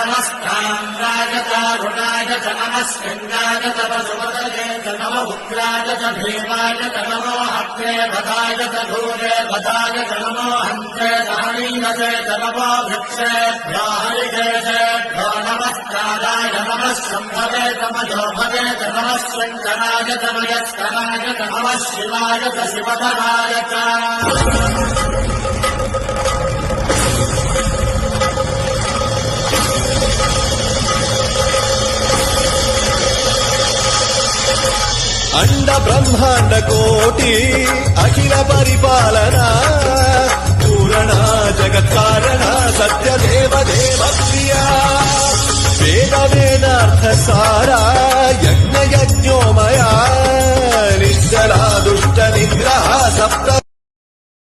नमस्ताम्राय च रुणाय च नमस्कन्दाय च वसुमतये च नम उग्राय च भीमाय च नमो हत्रे भदाय च धूरे भदाय च नमो हन्त्रे हरीनसे च नमो वृक्षेभ्यो हरिकेशेभ्यो नमस्काराय नमः शम्भवे तमजो भवे च नमः शङ्कराय च मयस्कराय च नमः शिवाय च शिवधराय च अंड ब्रह्मांड कोटि अखिल परिपालना पूरणा जगत्कारणा सत्यदेव देवप्रिया वेद वेदार्थ सारा यज्ञ यज्ञोमया निश्चला दुष्ट निग्रह सप्त